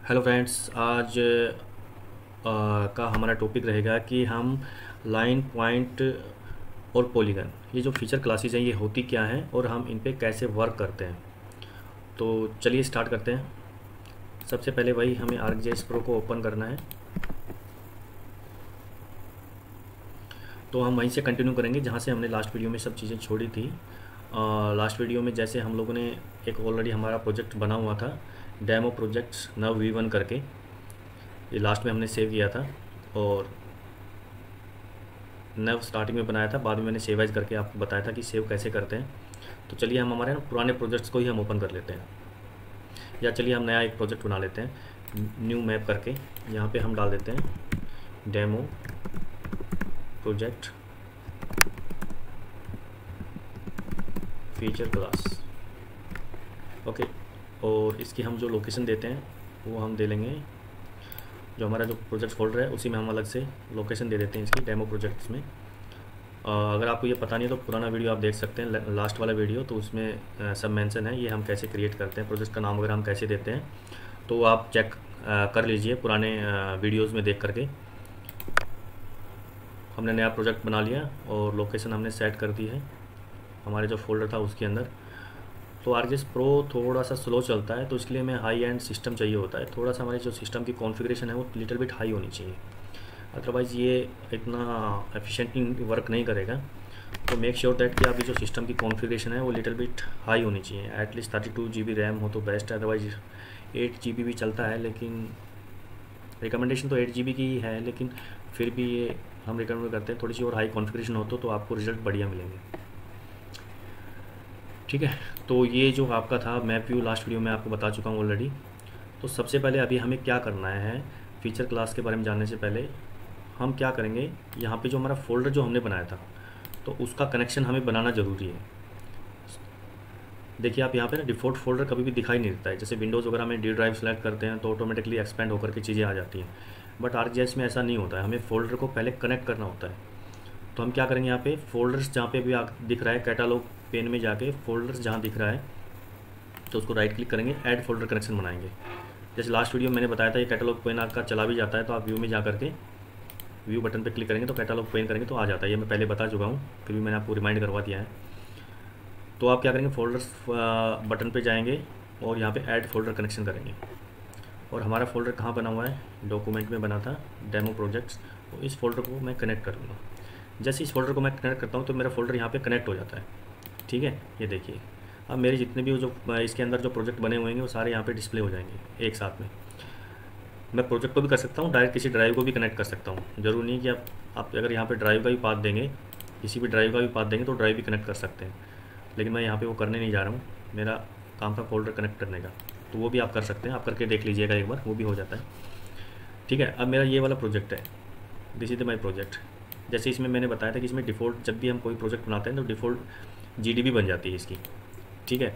Hello friends, आज का हमारा टॉपिक रहेगा कि हम लाइन पॉइंट और पॉलीगन, ये जो फीचर क्लासेस हैं ये होती क्या हैं और हम इन पे कैसे वर्क करते हैं। तो चलिए स्टार्ट करते हैं। सबसे पहले वही हमें ArcGIS Pro को ओपन करना है। तो हम वहीं से कंटिन्यू करेंगे जहाँ से हमने लास्ट वीडियो में सब चीज़ें छोड़ी थी। लास्ट वीडियो में जैसे हम लोगों ने एक ऑलरेडी हमारा प्रोजेक्ट बना हुआ था, डेमो प्रोजेक्ट्स नव V1 करके, ये लास्ट में हमने सेव किया था और नव स्टार्टिंग में बनाया था, बाद में मैंने सेव एज करके आपको बताया था कि सेव कैसे करते हैं। तो चलिए हम हमारे पुराने प्रोजेक्ट्स को ही हम ओपन कर लेते हैं, या चलिए हम नया एक प्रोजेक्ट बना लेते हैं न्यू मैप करके। यहाँ पे हम डाल देते हैं demo project feature class. Okay, और इसकी हम जो लोकेशन देते हैं वो हम दे लेंगे, जो हमारा जो प्रोजेक्ट फोल्डर है उसी में हम अलग से लोकेशन दे देते हैं इसकी डेमो प्रोजेक्ट्स में। अगर आपको ये पता नहीं है तो पुराना वीडियो आप देख सकते हैं, लास्ट वाला वीडियो, तो उसमें सब मेंशन है ये हम कैसे क्रिएट करते हैं, प्रोजेक्ट का नाम वगैरह हम कैसे देते हैं। तो आप चेक कर लीजिए पुराने वीडियोज़ में देख करके। हमने नया प्रोजेक्ट बना लिया और लोकेशन हमने सेट कर दी है हमारे जो फोल्डर था उसके अंदर। तो ArcGIS Pro थोड़ा सा स्लो चलता है, तो इसके लिए हमें हाई एंड सिस्टम चाहिए होता है। थोड़ा सा हमारे जो सिस्टम की कॉन्फ़िगरेशन है वो लिटिल बिट हाई होनी चाहिए, अदरवाइज़ ये इतना एफिशिएंटली वर्क नहीं करेगा। तो मेक श्योर दैट कि आपकी जो सिस्टम की कॉन्फ़िगरेशन है वो लिटिल बिट हाई होनी चाहिए। एटलीस्ट 32 GB रैम हो तो बेस्ट है, अदरवाइज 8 GB भी चलता है, लेकिन रिकमेंडेशन तो 8 GB की ही है, लेकिन फिर भी ये हम रिकमेंड करते हैं थोड़ी सी और हाई कॉन्फ़िगरेशन हो तो आपको रिजल्ट बढ़िया मिलेंगे। ठीक है, तो ये जो आपका था मैप व्यू लास्ट वीडियो में आपको बता चुका हूँ ऑलरेडी। तो सबसे पहले अभी हमें क्या करना है, फीचर क्लास के बारे में जानने से पहले हम क्या करेंगे, यहाँ पे जो हमारा फोल्डर जो हमने बनाया था तो उसका कनेक्शन हमें बनाना ज़रूरी है। देखिए आप यहाँ पे ना डिफ़ॉल्ट फोल्डर कभी भी दिखाई नहीं देता है। जैसे विंडोज़ वगैरह में डी ड्राइव सेलेक्ट करते हैं तो ऑटोमेटिकली एक्सपेंड होकर के चीज़ें आ जाती हैं, बट ArcGIS में ऐसा नहीं होता है, हमें फ़ोल्डर को पहले कनेक्ट करना होता है। तो हम क्या करेंगे, यहाँ पे फोल्डर्स जहाँ पे भी दिख रहा है कैटालॉग पेन में जाके फोल्डर्स जहाँ दिख रहा है तो उसको राइट क्लिक करेंगे, ऐड फोल्डर कनेक्शन बनाएंगे। जैसे लास्ट वीडियो में मैंने बताया था ये कैटालॉग पेन आपका चला भी जाता है, तो आप व्यू में जा करके व्यू बटन पे क्लिक करेंगे तो कैटालॉग पेन करेंगे तो आ जाता है। ये मैं पहले बता चुका हूँ, फिर भी मैंने आपको रिमाइंड करवा दिया है। तो आप क्या करेंगे, फोल्डर्स बटन पे जाएंगे और यहाँ पे ऐड फोल्डर कनेक्शन करेंगे। और हमारा फोल्डर कहाँ बना हुआ है, डॉक्यूमेंट में बना था डेमो प्रोजेक्ट्स, तो इस फोल्डर को मैं कनेक्ट करूँगा। जैसे इस फोल्डर को मैं कनेक्ट करता हूँ तो मेरा फोल्डर यहाँ पे कनेक्ट हो जाता है। ठीक है, ये देखिए अब मेरे जितने भी जो इसके अंदर जो प्रोजेक्ट बने हुए हैं वो सारे यहाँ पे डिस्प्ले हो जाएंगे एक साथ में। मैं प्रोजेक्ट को भी कर सकता हूँ, डायरेक्ट किसी ड्राइव को भी कनेक्ट कर सकता हूँ। ज़रूरी नहीं कि आप अगर यहाँ पे ड्राइव का भी पाथ देंगे, किसी भी ड्राइव का भी पाथ देंगे तो ड्राइव भी कनेक्ट कर सकते हैं, लेकिन मैं यहाँ पे वो करने नहीं जा रहा हूँ। मेरा काम था फोल्डर कनेक्ट करने का, तो वो भी आप कर सकते हैं, आप करके देख लीजिएगा एक बार, वो भी हो जाता है। ठीक है, अब मेरा ये वाला प्रोजेक्ट है, दिस इज माई प्रोजेक्ट। जैसे इसमें मैंने बताया था कि इसमें डिफ़ॉल्ट जब भी हम कोई प्रोजेक्ट बनाते हैं तो डिफ़ॉल्ट GDB बन जाती है इसकी। ठीक है,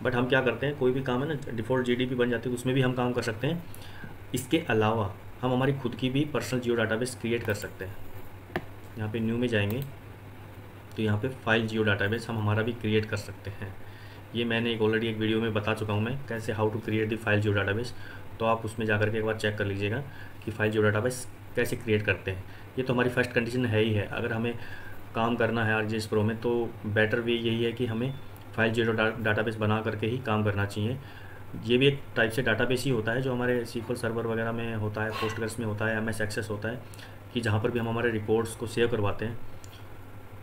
बट हम क्या करते हैं, कोई भी काम है ना डिफ़ॉल्ट GDB बन जाती है, उसमें भी हम काम कर सकते हैं। इसके अलावा हम हमारी खुद की भी पर्सनल जियो डाटाबेस क्रिएट कर सकते हैं। यहाँ पे न्यू में जाएंगे तो यहाँ पे फाइल जियो डाटाबेस हम हमारा भी क्रिएट कर सकते हैं। ये मैंने ऑलरेडी एक वीडियो में बता चुका हूँ मैं, कैसे how to create the file geodatabase. तो आप उसमें जा करके एक बार चेक कर लीजिएगा कि फाइल जियो डाटाबेस कैसे क्रिएट करते हैं। ये तो हमारी फर्स्ट कंडीशन है ही है, अगर हमें काम करना है ArcGIS Pro में तो बेटर वे यही है कि हमें फाइल जियो डाटाबेस बना करके ही काम करना चाहिए। ये भी एक टाइप से डाटाबेस ही होता है जो हमारे SQL सर्वर वगैरह में होता है, पोस्टग्रेस में होता है, MS एक्सेस होता है, कि जहाँ पर भी हम हमारे रिकॉर्ड्स को सेव करवाते हैं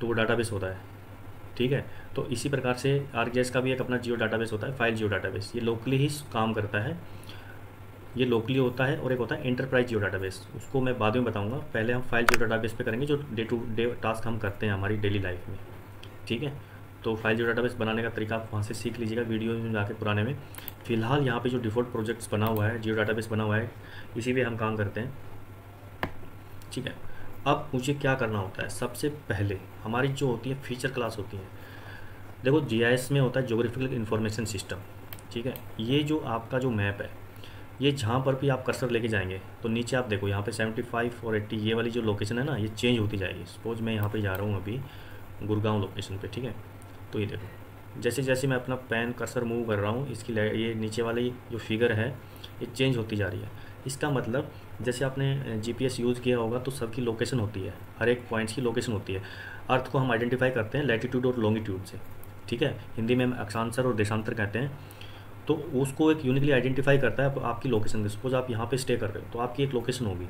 तो वो डाटाबेस होता है। ठीक है, तो इसी प्रकार से ArcGIS का भी एक अपना जियो डाटाबेस होता है, फाइल जियो डाटाबेस। ये लोकली ही काम करता है, ये लोकली होता है, और एक होता है एंटरप्राइज जियो डाटाबेस, उसको मैं बाद में बताऊंगा। पहले हम फाइल जियो डाटाबेस पे करेंगे जो डे टू डे टास्क हम करते हैं हमारी डेली लाइफ में। ठीक है, तो फाइल जियो डाटाबेस बनाने का तरीका आप वहाँ से सीख लीजिएगा वीडियो में जाके पुराने में। फ़िलहाल यहाँ पे जो डिफ़ॉल्ट प्रोजेक्ट्स बना हुआ है, जियो डाटाबेस बना हुआ है, इसी पे हम काम करते हैं। ठीक है, अब मुझे क्या करना होता है, सबसे पहले हमारी जो होती है फीचर क्लास होती है। देखो GIS में होता है ज्योग्राफिकल इंफॉर्मेशन सिस्टम। ठीक है, ये जो आपका जो मैप है, ये जहाँ पर भी आप कर्सर लेके जाएंगे तो नीचे आप देखो यहाँ पे 75 और 80 ये वाली जो लोकेशन है ना, ये चेंज होती जाएगी। सपोज मैं यहाँ पे जा रहा हूँ अभी गुड़गांव लोकेशन पे। ठीक है, तो ये देखो जैसे जैसे मैं अपना पेन कर्सर मूव कर रहा हूँ, इसकी ये नीचे वाली जो फिगर है ये चेंज होती जा रही है। इसका मतलब जैसे आपने जीपीएस यूज़ किया होगा तो सबकी लोकेशन होती है, हर एक पॉइंट्स की लोकेशन होती है। अर्थ को हम आइडेंटिफाई करते हैं लैटिट्यूड और लॉन्गिट्यूड से, ठीक है, हिंदी में हम अक्षांतर और देशांतर कहते हैं। तो उसको एक यूनिकली आइडेंटिफाई करता है आपकी लोकेशन। सपोज आप यहाँ पे स्टे कर रहे हो तो आपकी एक लोकेशन होगी,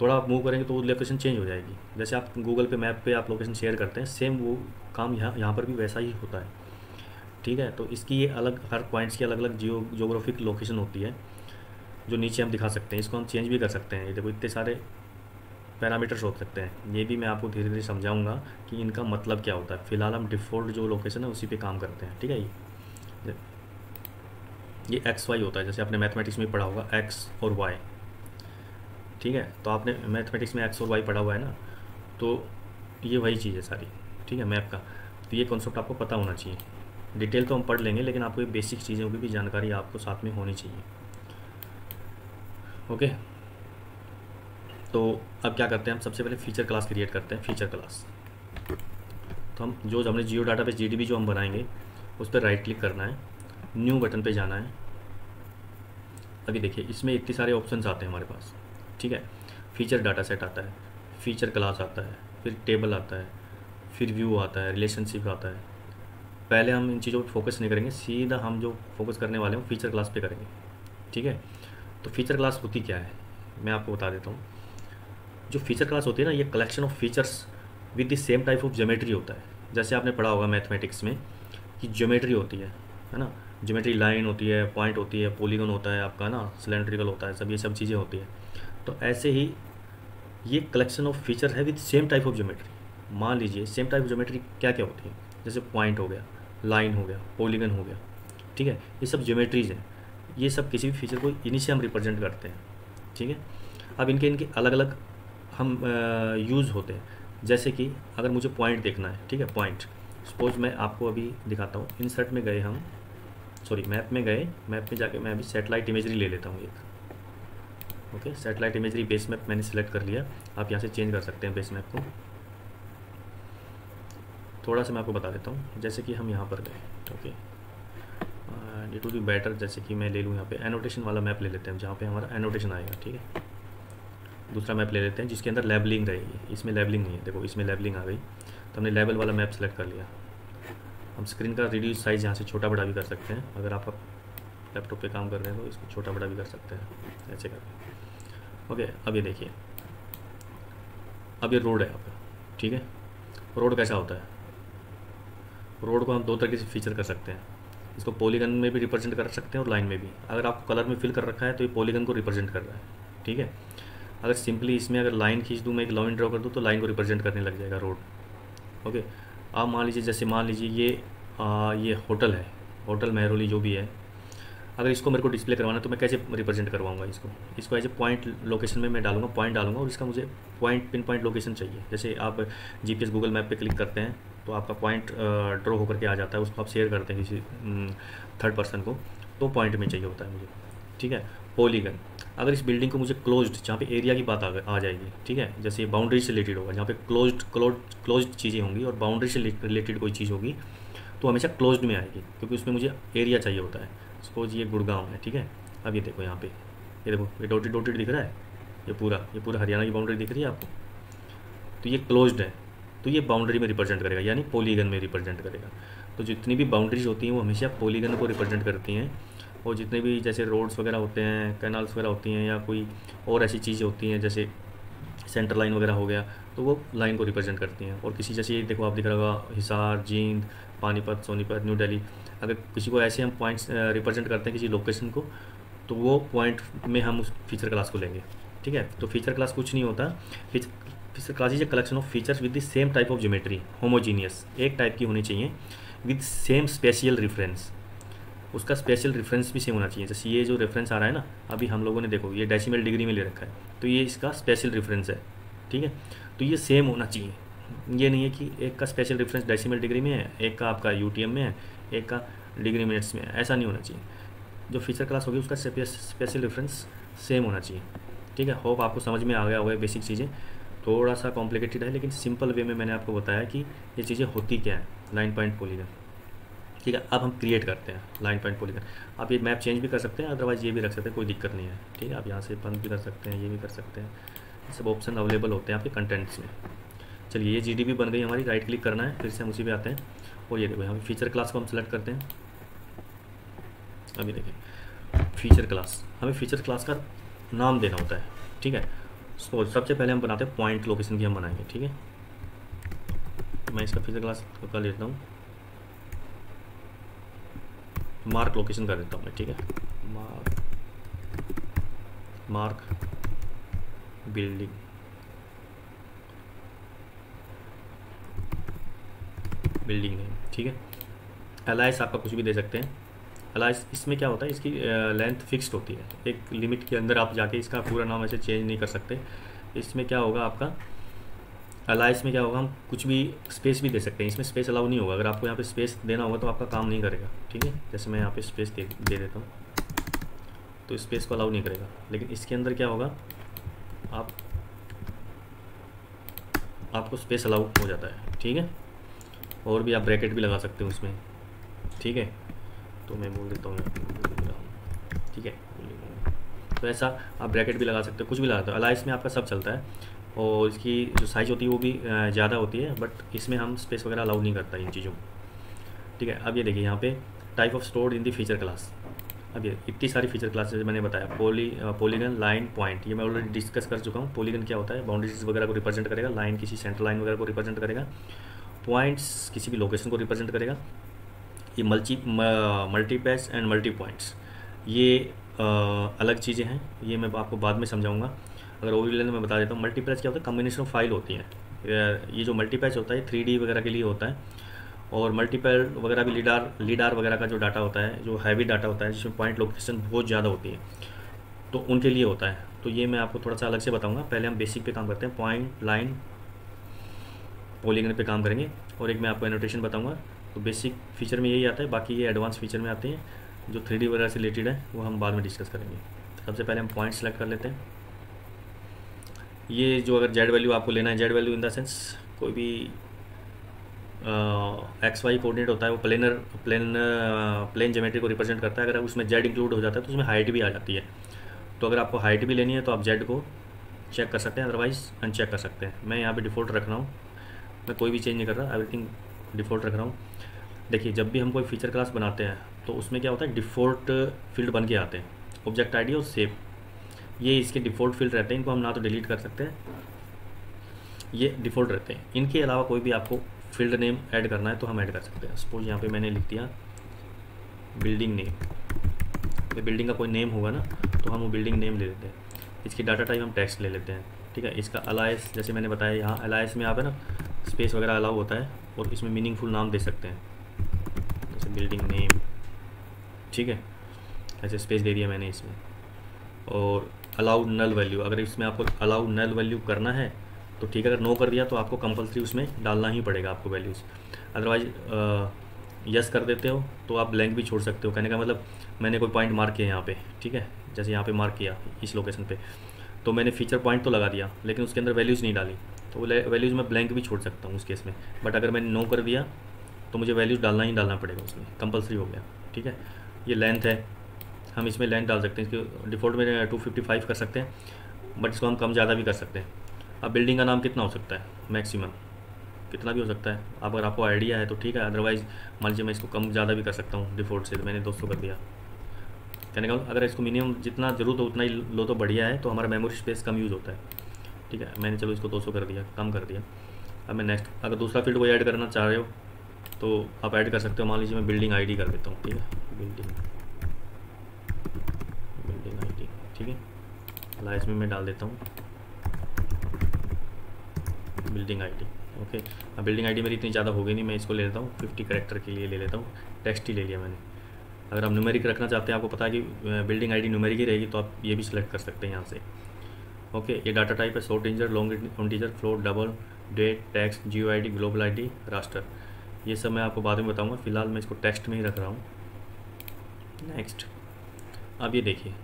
थोड़ा आप मूव करेंगे तो वो लोकेशन चेंज हो जाएगी। जैसे आप गूगल पे मैप पे आप लोकेशन शेयर करते हैं, सेम वो काम यहाँ पर भी वैसा ही होता है, ठीक है। तो इसकी ये अलग, हर पॉइंट्स की अलग अलग जियोग्राफिक लोकेशन होती है जो नीचे हम दिखा सकते हैं। इसको हम चेंज भी कर सकते हैं। ये देखो इतने सारे पैरामीटर्स हो सकते हैं, ये भी मैं आपको धीरे धीरे समझाऊंगा कि इनका मतलब क्या होता है। फिलहाल हम डिफ़ॉल्ट जो लोकेशन है उसी पे काम करते हैं, ठीक है। ये एक्स वाई होता है, जैसे आपने मैथमेटिक्स में पढ़ा होगा एक्स और वाई, ठीक है। तो आपने मैथमेटिक्स में एक्स और वाई पढ़ा हुआ है ना, तो ये वही चीज़ है सारी, ठीक है, मैप का। तो ये कॉन्सेप्ट आपको पता होना चाहिए। डिटेल तो हम पढ़ लेंगे, लेकिन आपको ये बेसिक चीज़ों की भी जानकारी आपको साथ में होनी चाहिए, ओके। तो अब क्या करते हैं, हम सबसे पहले फीचर क्लास क्रिएट करते हैं। फीचर क्लास तो हम जो हमने जियो डाटा पे जीडीबी जो हम बनाएंगे उस पर राइट क्लिक करना है, न्यू बटन पे जाना है। अभी देखिए इसमें इतने सारे ऑप्शंस आते हैं हमारे पास, ठीक है। फीचर डाटा सेट आता है, फीचर क्लास आता है, फिर टेबल आता है, फिर व्यू आता है, रिलेशनशिप आता है। पहले हम इन चीज़ों पर फोकस नहीं करेंगे, सीधा हम जो फोकस करने वाले हैं फीचर क्लास पे करेंगे, ठीक है। तो फीचर क्लास होती क्या है मैं आपको बता देता हूँ। जो फीचर क्लास होती है ना, ये collection of features with the same type of geometry होता है। जैसे आपने पढ़ा होगा मैथमेटिक्स में कि ज्योमेट्री होती है ना, ज्योमेट्री लाइन होती है, पॉइंट होती है, पॉलीगन होता है आपका ना, सिलेंड्रिकल होता है, सब ये सब चीज़ें होती है। तो ऐसे ही ये कलेक्शन ऑफ फीचर है with same type of geometry. मान लीजिए सेम टाइप ऑफ ज्योमेट्री क्या क्या होती है, जैसे पॉइंट हो गया, लाइन हो गया, पॉलीगन हो गया, ठीक है। ये सब ज्योमेट्रीज हैं, ये सब किसी भी फीचर को इन्हीं से हम रिप्रेजेंट करते हैं, ठीक है। अब इनके अलग अलग हम यूज़ होते हैं। जैसे कि अगर मुझे पॉइंट देखना है, ठीक है, पॉइंट सपोज मैं आपको अभी दिखाता हूँ। इंसर्ट में गए हम, सॉरी मैप में गए, मैप में जाके मैं अभी सैटेलाइट इमेजरी ले लेता हूँ एक, okay. Satellite imagery base map मैंने सेलेक्ट कर लिया। आप यहाँ से चेंज कर सकते हैं बेस मैप को। थोड़ा सा मैं आपको बता देता हूँ, जैसे कि हम यहाँ पर गए, okay, it would be better जैसे कि मैं ले लूँ यहाँ पे एनोटेशन वाला मैप ले लेते हैं, जहाँ पे हमारा एनोटेशन आएगा, ठीक है। दूसरा मैप ले लेते हैं जिसके अंदर लेबलिंग रहेगी। इसमें लेबलिंग नहीं है, देखो इसमें लेबलिंग आ गई, तो हमने लेबल वाला मैप सेलेक्ट कर लिया। हम स्क्रीन का रिड्यूस साइज़ यहाँ से छोटा बड़ा भी कर सकते हैं। अगर आप लैपटॉप पे काम कर रहे हैं तो इसको छोटा बड़ा भी कर सकते हैं, ऐसे करके, ओके। अब ये देखिए, अब ये रोड है यहाँ पर, ठीक है। रोड कैसा होता है, रोड को हम दो तरीके से फीचर कर सकते हैं। इसको पॉलीगन में भी रिप्रेजेंट कर सकते हैं और लाइन में भी। अगर आपको कलर में फिल कर रखा है तो ये पॉलीगन को रिप्रेजेंट कर रहा है, ठीक है। अगर सिंपली इसमें अगर लाइन खींच दूँ, मैं एक लाइन ड्रॉ कर दूँ तो लाइन को रिप्रेजेंट करने लग जाएगा रोड, ओके। आप मान लीजिए, जैसे मान लीजिए ये होटल है, होटल मेहरोली जो भी है। अगर इसको मेरे को डिस्प्ले करवाना है तो मैं कैसे रिप्रेजेंट करवाऊंगा इसको एज ए पॉइंट लोकेशन में मैं डालूंगा, पॉइंट डालूंगा, और इसका मुझे पॉइंट पिन पॉइंट लोकेशन चाहिए। जैसे आप जीपीएस गूगल मैप पे क्लिक करते हैं तो आपका पॉइंट ड्रॉ होकर के आ जाता है, उसको आप शेयर करते हैं किसी थर्ड पर्सन को, तो पॉइंट में चाहिए होता है मुझे, ठीक है। पॉलीगन, अगर इस बिल्डिंग को मुझे क्लोज्ड, जहाँ पे एरिया की बात आ जाएगी, ठीक है, जैसे बाउंड्री से रिलेटेड होगा, जहाँ पे क्लोज्ड चीज़ें होंगी और बाउंड्री से रिलेटेड कोई चीज़ होगी तो हमेशा क्लोज्ड में आएगी, क्योंकि उसमें मुझे एरिया चाहिए होता है। सपोज ये गुड़गांव है, ठीक है। अब ये देखो यहाँ पे, ये देखो ये डॉटेड डॉटेड दिख रहा है, ये पूरा हरियाणा की बाउंड्री दिख रही है आपको, तो ये क्लोज्ड है, तो ये बाउंड्री में रिप्रेजेंट करेगा, यानी पॉलीगन में रिप्रेजेंट करेगा। तो जितनी भी बाउंड्रीज होती हैं वो हमेशा पॉलीगन को रिप्रेजेंट करती हैं, और जितने भी जैसे रोड्स वगैरह होते हैं, कैनाल्स वगैरह होती हैं, या कोई और ऐसी चीज़ें होती हैं जैसे सेंटर लाइन वगैरह हो गया, तो वो लाइन को रिप्रेजेंट करती हैं। और किसी जैसे देखो आप दिख रहा होगा हिसार, जींद, पानीपत, सोनीपत, न्यू दिल्ली, अगर किसी को ऐसे हम पॉइंट्स रिप्रेजेंट करते हैं किसी लोकेशन को, तो वो पॉइंट में हम उस फीचर क्लास को लेंगे, ठीक है। तो फीचर क्लास कुछ नहीं होता, feature class is a collection of features with the same type of geometry, homogeneous, एक टाइप की होनी चाहिए, विद सेम स्पेशियल रेफरेंस। उसका स्पेशल रेफरेंस भी सेम होना चाहिए। जैसे ये जो रेफरेंस आ रहा है ना, अभी हम लोगों ने देखो ये डेसिमल डिग्री में ले रखा है, तो ये इसका स्पेशल रेफरेंस है, ठीक है। तो ये सेम होना चाहिए, ये नहीं है कि एक का स्पेशल रेफरेंस डेसिमल डिग्री में है, एक का आपका यूटीएम में है, एक का डिग्री मिनट्स में है, ऐसा नहीं होना चाहिए। जो फीचर क्लास होगी उसका स्पेशल रेफरेंस सेम होना चाहिए, ठीक है। होप आपको समझ में आ गया होगा बेसिक चीज़ें। थोड़ा सा कॉम्प्लिकेटेड है, लेकिन सिंपल वे में मैंने आपको बताया कि ये चीज़ें होती क्या है, लाइन पॉइंट पॉलीगन, ठीक है। अब हम क्रिएट करते हैं लाइन पॉइंट पॉलीगन। आप ये मैप चेंज भी कर सकते हैं, अदरवाइज़ ये भी रख सकते हैं, कोई दिक्कत नहीं है। ठीक है, आप यहाँ से बंद भी कर सकते हैं, ये भी कर सकते हैं, ये सब ऑप्शन अवेलेबल होते हैं आपके कंटेंट्स में। चलिए, ये GDB बन गई हमारी, राइट क्लिक करना है, फिर से हम उसी पे आते हैं और ये देखो यहाँ पे फीचर क्लास को हम सेलेक्ट करते हैं। अभी देखिए फीचर क्लास, हमें फीचर क्लास का नाम देना होता है। ठीक है, तो सबसे पहले हम बनाते हैं पॉइंट लोकेशन की हम बनाएंगे। ठीक है, मैं इसका फीचर क्लास कर लेता हूँ, मार्क लोकेशन कर देता हूँ मैं। ठीक है, मार्क बिल्डिंग, बिल्डिंग नेम। ठीक है, अलाइस आपका कुछ भी दे सकते हैं। अलाइस इसमें क्या होता है, इसकी लेंथ फिक्स्ड होती है, एक लिमिट के अंदर आप जाके इसका पूरा नाम ऐसे चेंज नहीं कर सकते। इसमें क्या होगा आपका अलाइस में क्या होगा, हम कुछ भी स्पेस भी दे सकते हैं, इसमें स्पेस अलाउ नहीं होगा। अगर आपको यहाँ पे स्पेस देना होगा तो आपका काम नहीं करेगा। ठीक है, जैसे मैं यहाँ पे स्पेस दे देता हूँ तो स्पेस को अलाउ नहीं करेगा, लेकिन इसके अंदर क्या होगा, आपको स्पेस अलाउ हो जाता है। ठीक है, और भी आप ब्रैकेट भी लगा सकते हो उसमें। ठीक है, तो मैं बोल देता हूँ, ठीक है, तो ऐसा आप ब्रैकेट भी लगा सकते हो, कुछ भी लगाते हो। अलाइस में आपका सब चलता है और इसकी जो साइज़ होती है वो भी ज़्यादा होती है, बट इसमें हम स्पेस वगैरह अलाउ नहीं करता इन चीज़ों को। ठीक है, अब ये देखिए यहाँ पे type of stored in the feature class. अब ये इतनी सारी फीचर क्लासेज मैंने बताया, पॉलीगन, लाइन, पॉइंट, ये मैं ऑलरेडी डिस्कस कर चुका हूँ। पॉलीगन क्या होता है, बाउंड्रीज वगैरह को रिप्रेजेंट करेगा, लाइन किसी सेंटर लाइन वगैरह को रिप्रेजेंट करेगा, पॉइंट्स किसी भी लोकेशन को रिप्रेजेंट करेगा। ये मल्टीपैच एंड मल्टी पॉइंट्स, ये अलग चीज़ें हैं, ये मैं आपको बाद में समझाऊंगा। अगर ओवरव्यू में बता देता हूँ, मल्टीपैच क्या होता है, कम्बिनेशन ऑफ फाइल होती हैं। ये जो मल्टीपैच होता है 3D वगैरह के लिए होता है, और मल्टीपल वगैरह भी लीडार वगैरह का जो डाटा होता है, जो हैवी डाटा होता है, जिसमें पॉइंट लोकेशन बहुत ज़्यादा होती है, तो उनके लिए होता है। तो ये मैं आपको थोड़ा सा अलग से बताऊँगा। पहले हम बेसिक पे काम करते हैं, पॉइंट, लाइन, पॉलीगन पे काम करेंगे, और एक मैं आपको एनोटेशन बताऊँगा। तो बेसिक फीचर में यही आता है, बाकी ये एडवांस फीचर में आते हैं जो 3D वगैरह से रिलेटेड है, वो हम बाद में डिस्कस करेंगे। सबसे पहले हम पॉइंट सेलेक्ट कर लेते हैं। ये जो अगर जेड वैल्यू आपको लेना है, Z value in the sense कोई भी XY कोऑर्डिनेट होता है, वो प्लेन ज्योमेट्री को रिप्रेजेंट करता है। अगर उसमें जेड इंक्लूड हो जाता है तो उसमें हाइट भी आ जाती है। तो अगर आपको हाइट भी लेनी है तो आप जेड को चेक कर सकते हैं, अदरवाइज़ अनचेक कर सकते हैं। मैं यहाँ पे डिफ़ॉल्ट रख रहा हूँ, मैं कोई भी चेंज नहीं कर रहा, एवरीथिंग डिफ़ॉल्ट रख रहा हूँ। देखिए, जब भी हम कोई फीचर क्लास बनाते हैं तो उसमें क्या होता है, डिफ़ॉल्ट फील्ड बन के आते हैं, ऑब्जेक्ट ID और सेव, ये इसके डिफ़ॉल्ट फील्ड रहते हैं। इनको हम ना तो डिलीट कर सकते हैं, ये डिफ़ॉल्ट रहते हैं। इनके अलावा कोई भी आपको फील्ड नेम ऐड करना है तो हम ऐड कर सकते हैं। सपोज यहाँ पे मैंने लिख दिया बिल्डिंग नेम, तो बिल्डिंग का कोई नेम होगा ना, तो हम वो बिल्डिंग नेम ले लेते हैं। इसकी डाटा टाइप हम टेक्स्ट ले लेते हैं। ठीक है, इसका अलाइस, जैसे मैंने बताया, यहाँ अलाइस में आप है ना स्पेस वगैरह अलाउ होता है, और इसमें मीनिंगफुल नाम दे सकते हैं, जैसे बिल्डिंग नेम। ठीक है, ऐसे स्पेस दे दिया मैंने इसमें। और अलाउ नल वैल्यू, अगर इसमें आपको अलाउ नल वैल्यू करना है तो ठीक है, अगर नो कर दिया तो आपको कंपलसरी उसमें डालना ही पड़ेगा आपको वैल्यूज़। अदरवाइज यस कर देते हो तो आप ब्लैंक भी छोड़ सकते हो। कहने का मतलब, मैंने कोई पॉइंट मार्क किया यहाँ पे, ठीक है, जैसे यहाँ पे मार्क किया इस लोकेशन पे, तो मैंने फीचर पॉइंट तो लगा दिया, लेकिन उसके अंदर वैल्यूज़ नहीं डाली, तो वो वैल्यूज़ मैं ब्लैंक भी छोड़ सकता हूँ उस केस में। बट अगर मैंने नो कर दिया तो मुझे वैल्यूज़ डालना ही डालना पड़ेगा, उसमें कंपलसरी हो गया। ठीक है, ये लेंथ है, हम इसमें लेंथ डाल सकते हैं, इसके डिफ़ॉल्ट में 255 कर सकते हैं, बट इसको हम कम ज़्यादा भी कर सकते हैं। अब बिल्डिंग का नाम कितना हो सकता है, मैक्सिमम कितना भी हो सकता है, अगर आपको आइडिया है तो ठीक है, अदरवाइज़ मान लीजिए मैं इसको कम ज़्यादा भी कर सकता हूँ। डिफ़ॉल्ट से तो मैंने 200 कर दिया। कहने का अगर इसको मिनिमम जितना ज़रूरत हो उतना ही लो तो बढ़िया है, तो हमारा मेमोरी स्पेस कम यूज़ होता है। ठीक है, मैंने चलो इसको 200 कर दिया, कम कर दिया। अब मैं नेक्स्ट, अगर दूसरा फील्ड कोई ऐड करना चाह रहे हो तो आप ऐड कर सकते हो। मान लीजिए मैं बिल्डिंग ID कर देता हूँ। ठीक है, बिल्डिंग ID, ठीक है, लाइस में मैं डाल देता हूँ बिल्डिंग ID। ओके, अब बिल्डिंग ID मेरी इतनी ज़्यादा हो गई नहीं, मैं इसको ले लेता हूँ 50 कैरेक्टर के लिए ले लेता हूँ, टेक्स्ट ही ले लिया मैंने। अगर आप न्यूमेरिक रखना चाहते हैं, आपको पता है कि बिल्डिंग ID न्यूमेरिक ही रहेगी, तो आप ये भी सिलेक्ट कर सकते हैं यहाँ से। ओके, ये डाटा टाइप है short integer, long integer, float, double, date, text, GeoID, global ID, raster, ये सब मैं आपको बाद में बताऊँगा। फिलहाल मैं इसको टेक्स्ट में ही रख रहा हूँ। नेक्स्ट, अब ये देखिए,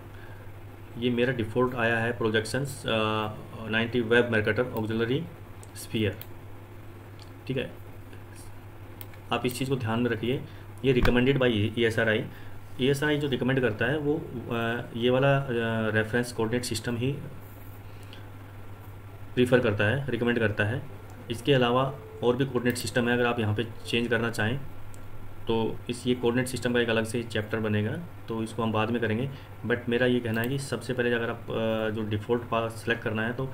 ये मेरा डिफ़ॉल्ट आया है projections 90 web Mercator auxiliary sphere. ठीक है, आप इस चीज़ को ध्यान में रखिए ये रिकमेंडेड बाई ESRI। ESRI जो रिकमेंड करता है वो ये वाला रेफरेंस कोऑर्डिनेट सिस्टम ही प्रीफर करता है, रिकमेंड करता है। इसके अलावा और भी कोऑर्डिनेट सिस्टम है, अगर आप यहाँ पे चेंज करना चाहें तो इस ये कोऑर्डिनेट सिस्टम का एक अलग से चैप्टर बनेगा, तो इसको हम बाद में करेंगे। बट मेरा ये कहना है कि सबसे पहले अगर आप जो डिफ़ॉल्ट पाथ सेलेक्ट करना है तो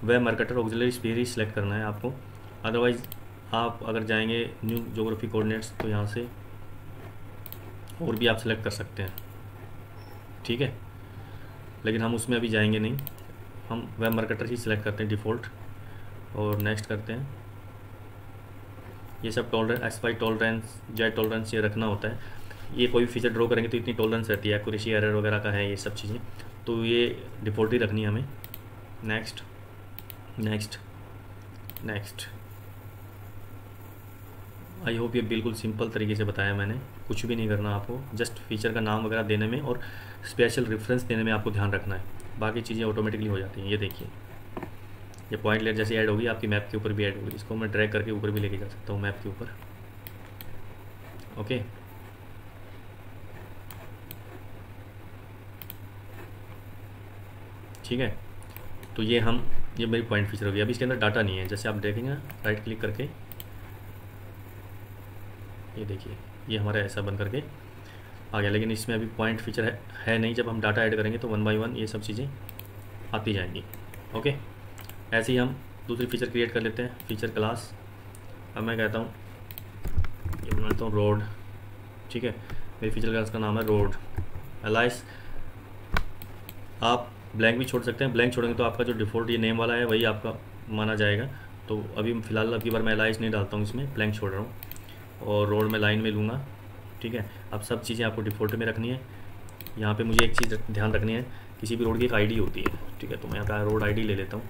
वेब मर्केटर ऑक्सिलरी स्फीयर ही सिलेक्ट करना है आपको। अदरवाइज़ आप अगर जाएंगे न्यू ज्योग्राफी कोऑर्डिनेट्स तो यहाँ से और भी आप सेलेक्ट कर सकते हैं, ठीक है। लेकिन हम उसमें अभी जाएंगे नहीं, हम वेब मार्केटर ही सिलेक्ट करते हैं डिफ़ॉल्ट और नेक्स्ट करते हैं। ये सब टॉलरेंस, एक्सपाई टॉलरेंस, जेड टॉलरेंस ये रखना होता है। ये कोई भी फीचर ड्रॉ करेंगे तो इतनी टॉलरेंस रहती है, एक्यूरेसी एरर वगैरह का है ये सब चीज़ें, तो ये डिफ़ॉल्ट ही रखनी है हमें। Next next next. I hope ये बिल्कुल सिंपल तरीके से बताया मैंने, कुछ भी नहीं करना आपको, जस्ट फीचर का नाम वगैरह देने में और स्पेशल रेफरेंस देने में आपको ध्यान रखना है, बाकी चीज़ें ऑटोमेटिकली हो जाती हैं। ये देखिए ये पॉइंट लेयर जैसे ऐड होगी आपकी मैप के ऊपर भी ऐड होगी, इसको मैं ड्रैग करके ऊपर भी लेके जा सकता हूँ मैप के ऊपर। ओके, ठीक है। तो ये मेरी पॉइंट फीचर होगी। अभी इसके अंदर डाटा नहीं है, जैसे आप देखेंगे राइट क्लिक करके ये देखिए ये हमारा ऐसा बन करके आ गया, लेकिन इसमें अभी पॉइंट फीचर है नहीं। जब हम डाटा ऐड करेंगे तो 1 बाय 1 ये सब चीज़ें आती जाएंगी। ओके, ऐसे ही हम दूसरी फीचर क्रिएट कर लेते हैं, फीचर क्लास। अब मैं कहता हूँ ये बनाता हूँ रोड, ठीक है। मेरी फीचर क्लास का नाम है रोड अलाइस। आप ब्लैंक भी छोड़ सकते हैं, ब्लैंक छोड़ेंगे तो आपका जो डिफ़ॉल्ट ये नेम वाला है वही आपका माना जाएगा। तो अभी फ़िलहाल अब की बार मैं अलाइस नहीं डालता हूँ इसमें, ब्लैंक छोड़ रहा हूँ और रोड में लाइन में लूँगा, ठीक है। अब सब चीज़ें आपको डिफ़ॉल्ट में रखनी है। यहाँ पे मुझे एक चीज़ ध्यान रखनी है, किसी भी रोड की एक आईडी होती है, ठीक है। तो मैं यहाँ पे रोड आईडी ले लेता हूँ।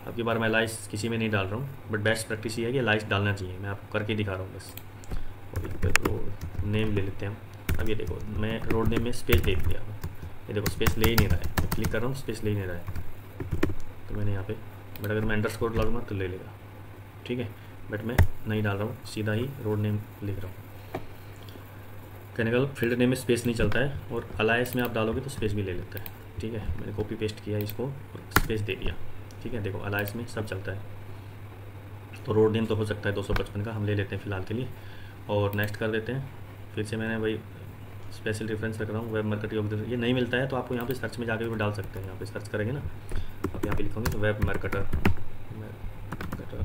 अब की बार मैं लाइस किसी में नहीं डाल रहा हूँ, बट बेस्ट प्रैक्टिस ये है कि लाइस डालना चाहिए, मैं आपको करके दिखा रहा हूँ बस। और इस पर रोड नेम ले लेते हैं हम। अब ये देखो मैं रोड नेम में स्पेस दे दिया, ये देखो स्पेस ले ही नहीं रहा है, मैं क्लिक कर रहा हूँ स्पेस ले ही नहीं रहा है। तो मैंने यहाँ पे, बट अगर मैं अंडरस्कोर डालूंगा तो ले लेगा, ठीक है। बट मैं नहीं डाल रहा हूँ, सीधा ही रोड नेम लिख रहा हूँ। कैनिकल फील्ड नेम में स्पेस नहीं चलता है, और अलायस में आप डालोगे तो स्पेस भी ले लेता है, ठीक है। मैंने कॉपी पेस्ट किया इसको और स्पेस दे दिया, ठीक है। देखो अलायस में सब चलता है। तो रोड नेम तो हो सकता है 255 का, हम ले लेते हैं फ़िलहाल के लिए और नेक्स्ट कर देते हैं। फिर से मैंने वही स्पेशल रेफरेंस रख रहा हूँ, वेब मार्केटर। ये नहीं मिलता है तो आपको यहाँ पे सर्च में जाकर भी डाल सकते हैं। यहाँ पे सर्च करेंगे ना, आप यहाँ पे लिखोगे तो वेब मार्केटर, तो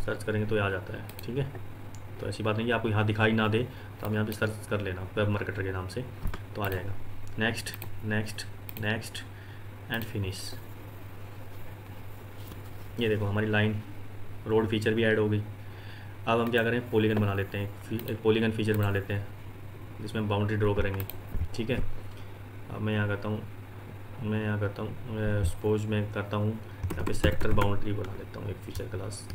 सर्च करेंगे तो ये आ जाता है, ठीक है। तो ऐसी बात नहीं कि आपको यहाँ दिखाई ना दे, तो हम यहाँ पे सर्च कर लेना वेब मार्केटर के नाम से तो आ जाएगा। Next next next and finish. ये देखो हमारी लाइन रोड फीचर भी ऐड हो गई। अब हम क्या करें, पॉलीगन बना लेते हैं, एक पॉलीगन फीचर बना लेते हैं जिसमें बाउंड्री ड्रॉ करेंगे, ठीक है। अब मैं यहाँ करता हूँ सपोज मैं करता हूँ यहाँ पे सेक्टर बाउंड्री बना लेता हूँ एक फीचर क्लास,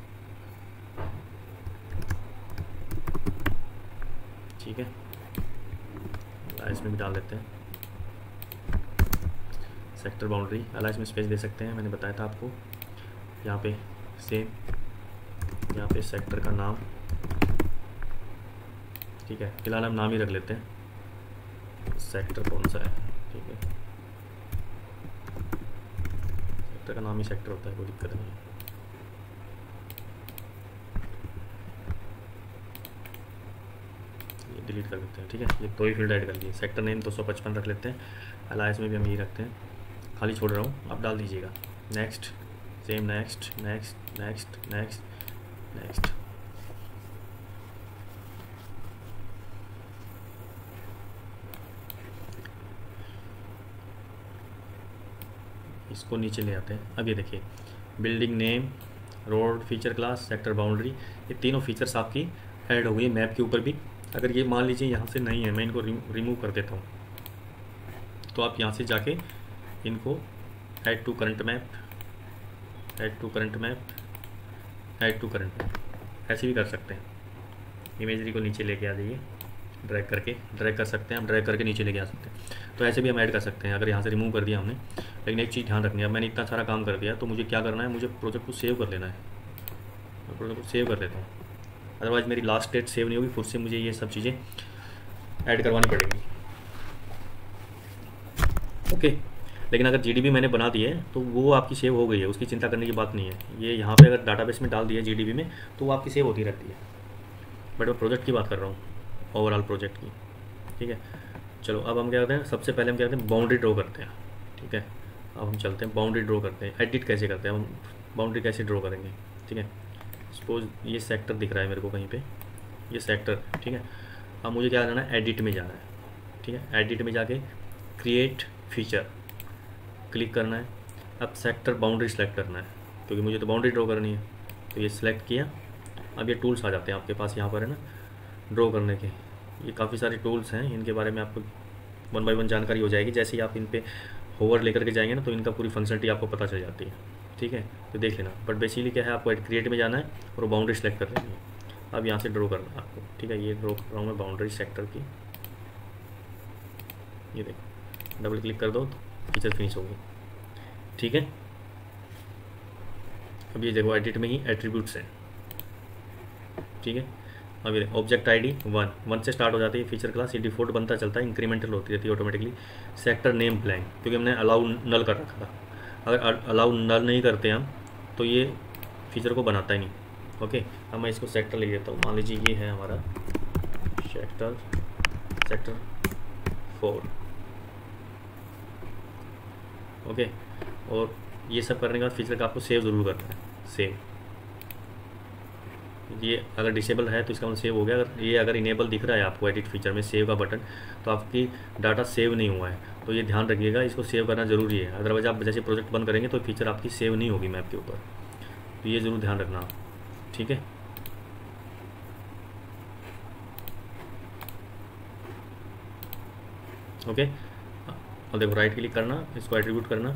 ठीक है। इसमें भी डाल देते हैं सेक्टर बाउंड्री। अलाइस में स्पेस दे सकते हैं, मैंने बताया था आपको। यहाँ पे सेम, यहाँ पे सेक्टर का नाम, ठीक है। फिलहाल हम नाम ही रख लेते हैं, सेक्टर कौन सा है, ठीक है। सेक्टर का नाम ही सेक्टर होता है, कोई दिक्कत नहीं है। ये डिलीट कर देते हैं, ठीक है। ये दो ही फील्ड ऐड कर दिए। सेक्टर नेम 255 रख लेते हैं, अलायंस में भी हम यही रखते हैं, खाली छोड़ रहा हूँ, आप डाल दीजिएगा। Next, same, next next next next next. इसको नीचे ले आते हैं। अब ये देखिए building name, road feature class, sector boundary, ये तीनों फीचर्स आपकी ऐड हो गई है मैप के ऊपर भी। अगर ये मान लीजिए यहाँ से नहीं है, मैं इनको रिमूव कर देता हूँ, तो आप यहाँ से जाके इनको add to current map, add to current map, add to current map ऐसे भी कर सकते हैं। इमेजरी को नीचे लेके आ जाइए, ड्रैग करके, ड्रैग कर सकते हैं हम, ड्रैग करके नीचे लेके आ सकते हैं। तो ऐसे भी हम ऐड कर सकते हैं अगर यहाँ से रिमूव कर दिया हमने। लेकिन एक चीज़ ध्यान रखनी है, अब मैंने इतना सारा काम कर दिया तो मुझे क्या करना है, मुझे प्रोजेक्ट को सेव कर लेना है। मैं प्रोजेक्ट को सेव कर लेता हूँ, अदरवाइज़ मेरी लास्ट डेट सेव नहीं होगी, खुद से मुझे ये सब चीज़ें ऐड करवानी पड़ेंगी। ओके, लेकिन अगर जीडीबी मैंने बना दी है तो वो आपकी सेव हो गई है, उसकी चिंता करने की बात नहीं है। ये यहाँ पे अगर डाटाबेस में डाल दिया जीडीबी में तो वो आपकी सेव होती रहती है। बट मैं प्रोजेक्ट की बात कर रहा हूँ, ओवरऑल प्रोजेक्ट की। ठीक है, चलो अब हम क्या करते हैं, सबसे पहले हम क्या करते हैं, बाउंड्री ड्रॉ करते हैं। ठीक है, अब हम चलते हैं बाउंड्री ड्रॉ करते हैं। एडिट कैसे करते हैं हम, बाउंड्री कैसे ड्रॉ करेंगे। ठीक है, सपोज ये सेक्टर दिख रहा है मेरे को कहीं पे, ये सेक्टर। ठीक है, अब मुझे क्या करना है, एडिट में जाना है। ठीक है, एडिट में जाके क्रिएट फीचर क्लिक करना है। अब सेक्टर बाउंड्री सेलेक्ट करना है, क्योंकि मुझे तो बाउंड्री ड्रॉ करनी है। तो ये सिलेक्ट किया। अब ये टूल्स आ जाते हैं आपके पास यहाँ पर, है ना, ड्रॉ करने के। ये काफ़ी सारे टूल्स हैं, इनके बारे में आपको 1 बाय 1 जानकारी हो जाएगी। जैसे ही आप इन पे होवर लेकर के जाएंगे ना, तो इनका पूरी फंक्शनलिटी आपको पता चल जाती है। ठीक है, तो देख लेना। बट बेसिकली क्या है, आपको क्रिएट में जाना है और बाउंड्री सेलेक्ट कर लेनी है। अब यहाँ से ड्रॉ करना है आपको। ठीक है, ये ड्रॉ कर रहा हूँ मैं बाउंड्री सेक्टर की। ये देखो, डबल क्लिक कर दो तो फीचर फिनिश होगी। ठीक है, अब ये देखो एडिट में ही एट्रीब्यूट्स हैं। ठीक है, अब ये ऑब्जेक्ट आईडी 1 से स्टार्ट हो जाती है फीचर क्लास। ये डिफॉल्ट बनता चलता है, इंक्रीमेंटल होती रहती है ऑटोमेटिकली। सेक्टर नेम ब्लैंक, क्योंकि हमने अलाउ नल कर रखा था। अगर अलाउ नल नहीं करते हम तो ये फीचर को बनाता ही नहीं। ओके, अब मैं इसको सेक्टर ले लेता हूँ। मान लीजिए ये है हमारा सेक्टर 4। ओके, और ये सब करने के बाद फीचर का आपको सेव ज़रूर करना है। सेव, ये अगर डिसेबल है तो इसका मतलब सेव हो गया। अगर ये अगर इनेबल दिख रहा है आपको एडिट फीचर में सेव का बटन, तो आपकी डाटा सेव नहीं हुआ है। तो ये ध्यान रखिएगा, इसको सेव करना ज़रूरी है। अदरवाइज आप जैसे प्रोजेक्ट बंद करेंगे तो फीचर आपकी सेव नहीं होगी मैप के ऊपर। तो ये ज़रूर ध्यान रखना आप। ठीक है, ओके। और देखो राइट क्लिक करना, इसको एट्रीब्यूट करना।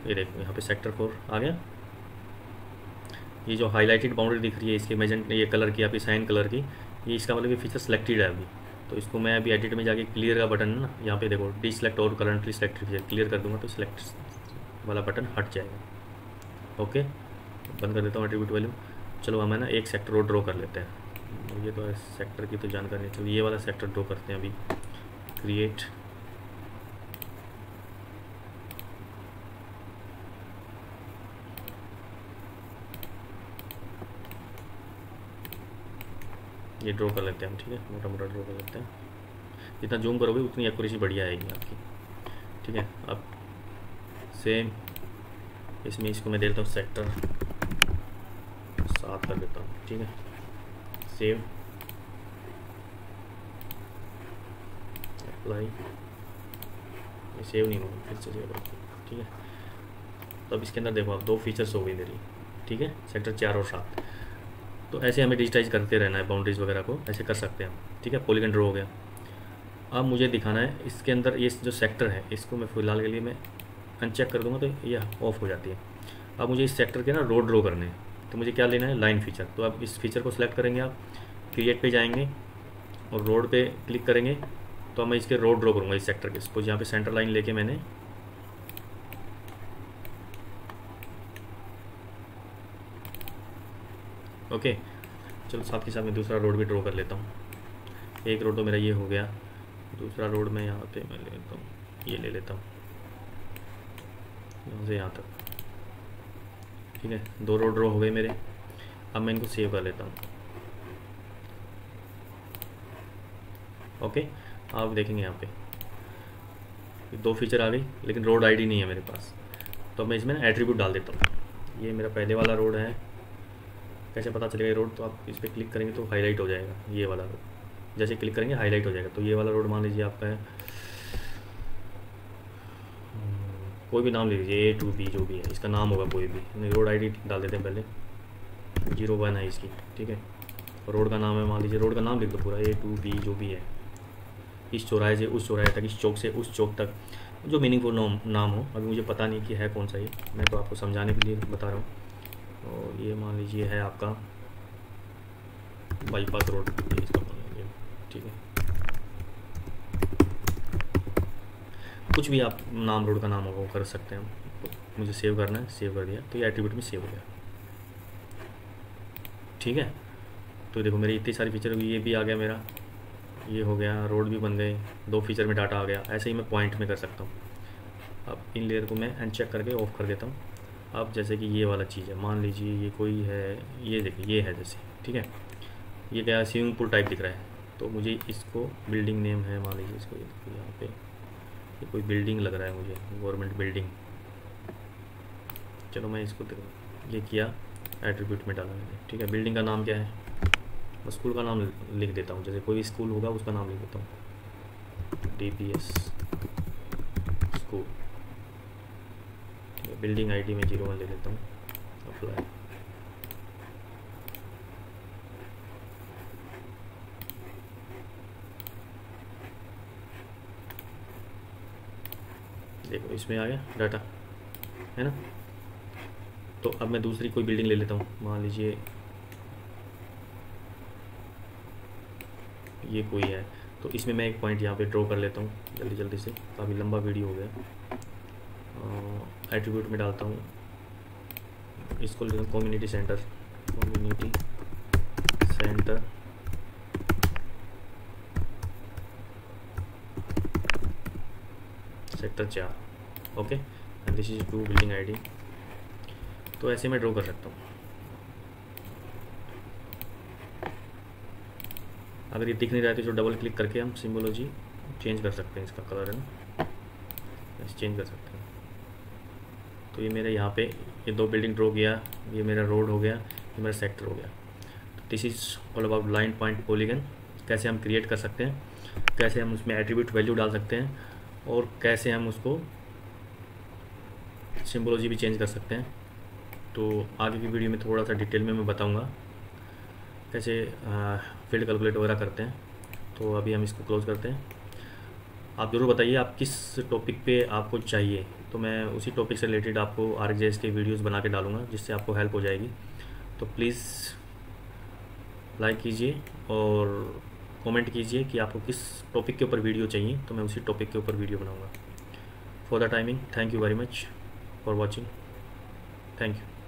ये देखो यहाँ पे सेक्टर 4 आ गया। ये जो हाईलाइटेड बाउंड्री दिख रही है इसके मैजेंट ये कलर की, आपकी साइन कलर की, ये इसका मतलब ये फीचर सेलेक्टेड है अभी। तो इसको मैं अभी एडिट में जाके क्लियर का बटन है ना, यहाँ पे देखो डी सेलेक्ट और करंटली सेलेक्टेड फीचर क्लियर कर दूंगा तो सेलेक्ट वाला बटन हट जाएगा। ओके, बंद कर देता हूँ एट्रीब्यूट वैल्यू। चलो हम है ना एक सेक्टर और ड्रॉ कर लेते हैं। ये तो सेक्टर की तो जानकारी नहीं, चलो ये वाला सेक्टर ड्रॉ करते हैं अभी। क्रिएट, ये ड्रॉ कर लेते हैं हम। ठीक है, मोटा मोटा ड्रॉ कर लेते हैं। जितना जूम करोगे उतनी एक्यूरेसी बढ़िया आएगी आपकी। ठीक है, अब सेम इसमें इसको मैं दे देता हूँ सेक्टर 7 कर देता हूँ। ठीक है, सेव, अप्लाई। ये सेव नहीं होगा, फिर से सेव। ठीक है, तो अब इसके अंदर देखो आप 2 फीचर्स हो गई मेरी। ठीक है, सेक्टर 4 और 7। तो ऐसे हमें डिजिटाइज करते रहना है, बाउंड्रीज़ वगैरह को ऐसे कर सकते हैं हम। ठीक है, पॉलीगन ड्रॉ हो गया। अब मुझे दिखाना है इसके अंदर ये जो सेक्टर है, इसको मैं फिलहाल के लिए मैं अनचेक कर दूंगा तो ये ऑफ हो जाती है। अब मुझे इस सेक्टर के ना रोड ड्रॉ करने हैं, तो मुझे क्या लेना है, लाइन फीचर। तो अब इस फीचर को सिलेक्ट करेंगे आप, क्रिएट पे जाएंगे और रोड पे क्लिक करेंगे। तो मैं इसके रोड ड्रॉ करूँगा इस सेक्टर के। सपोज यहाँ पे सेंटर लाइन लेके मैंने ओके, चलो साथ के साथ मैं दूसरा रोड भी ड्रॉ कर लेता हूँ। एक रोड तो मेरा ये हो गया, दूसरा रोड में यहाँ पे मैं ले लेता हूँ, ये ले लेता हूँ यहाँ से यहाँ तक। ठीक है, 2 रोड ड्रॉ हो गए मेरे। अब मैं इनको सेव कर लेता हूँ। ओके, आप देखेंगे यहाँ पे 2 फीचर आ गई, लेकिन रोड आईडी नहीं है मेरे पास। तो मैं इसमें एट्रीब्यूट डाल देता हूँ। ये मेरा पहले वाला रोड है। कैसे पता चलेगा ये रोड, तो आप इस पर क्लिक करेंगे तो हाईलाइट हो जाएगा ये वाला रोड। जैसे क्लिक करेंगे हाईलाइट हो जाएगा। तो ये वाला रोड मान लीजिए आपका है, कोई भी नाम ले लीजिए, A to B जो भी है, इसका नाम होगा कोई भी। नहीं, रोड आईडी डाल देते हैं पहले, 01 है इसकी। ठीक है, और रोड का नाम है, मान लीजिए रोड का नाम लिख दो पूरा, A to B जो भी है। इस चौराहे से उस चौराहे तक, इस चौक से उस चौक तक, जो मीनिंगफुल नाम हो। अभी मुझे पता नहीं कि है कौन सा ये, मैं तो आपको समझाने के लिए बता रहा हूँ। और ये मान लीजिए है आपका बाईपास रोड, इसका मान लीजिए। ठीक है, कुछ भी आप नाम रोड का नाम होगा वो कर सकते हैं। मुझे सेव करना है, सेव कर दिया तो ये एट्रीब्यूट में सेव हो गया। ठीक है, तो देखो मेरी इतनी सारी फीचर हुई, ये भी आ गया मेरा, ये हो गया, रोड भी बन गए, 2 फीचर में डाटा आ गया। ऐसे ही मैं पॉइंट में कर सकता हूँ। अब इन लेयर को मैं अनचेक करके ऑफ कर देता हूँ। अब जैसे कि ये वाला चीज़ है, मान लीजिए ये कोई है, ये देखिए ये है जैसे, ठीक है, ये क्या स्विमिंग पूल टाइप दिख रहा है, तो मुझे इसको बिल्डिंग नेम है, मान लीजिए इसको, यहाँ पे ये कोई बिल्डिंग लग रहा है मुझे, गवर्नमेंट बिल्डिंग। चलो मैं इसको ये किया, एट्रीब्यूट में डाला मैंने, ठीक है। बिल्डिंग का नाम क्या है, मैं स्कूल का नाम लिख देता हूँ, जैसे कोई भी स्कूल होगा उसका नाम लिख देता हूँ, DPS स्कूल, ठीक है। बिल्डिंग ID में 01 ले लेता हूँ, अप्लाई। देखो इसमें आ गया डाटा, है ना। तो अब मैं दूसरी कोई बिल्डिंग ले लेता हूँ, मान लीजिए ये कोई है, तो इसमें मैं एक पॉइंट यहाँ पे ड्रॉ कर लेता हूँ जल्दी जल्दी से, काफ़ी लंबा वीडियो हो गया। एट्रीब्यूट में डालता हूँ, इसको ले लेता हूँ community centre, sector 4, okay. And this is 2 building ID। तो ऐसे मैं ड्रॉ कर सकता हूँ। अगर ये दिख नहीं रहा है तो जो डबल क्लिक करके हम सिम्बोलॉजी चेंज कर सकते हैं, इसका कलर है ना, चेंज कर सकते हैं। तो ये मेरे यहाँ पे ये 2 बिल्डिंग ड्रॉ किया, ये मेरा रोड हो गया, ये मेरा सेक्टर हो गया। तो this is all about line point polygon, कैसे हम क्रिएट कर सकते हैं, कैसे हम उसमें एट्रीब्यूट वैल्यू डाल सकते हैं, और कैसे हम उसको सिम्बोलॉजी भी चेंज कर सकते हैं। तो आगे की वीडियो में थोड़ा सा डिटेल में मैं बताऊँगा कैसे फील्ड कैलकुलेट वगैरह करते हैं। तो अभी हम इसको क्लोज करते हैं। आप ज़रूर बताइए आप किस टॉपिक पे आपको चाहिए, तो मैं उसी टॉपिक से रिलेटेड आपको ArcGIS के वीडियोस बना के डालूँगा, जिससे आपको हेल्प हो जाएगी। तो प्लीज़ लाइक कीजिए और कमेंट कीजिए कि आपको किस टॉपिक के ऊपर वीडियो चाहिए, तो मैं उसी टॉपिक के ऊपर वीडियो बनाऊँगा। For the timing, thank you very much for watching, thank you.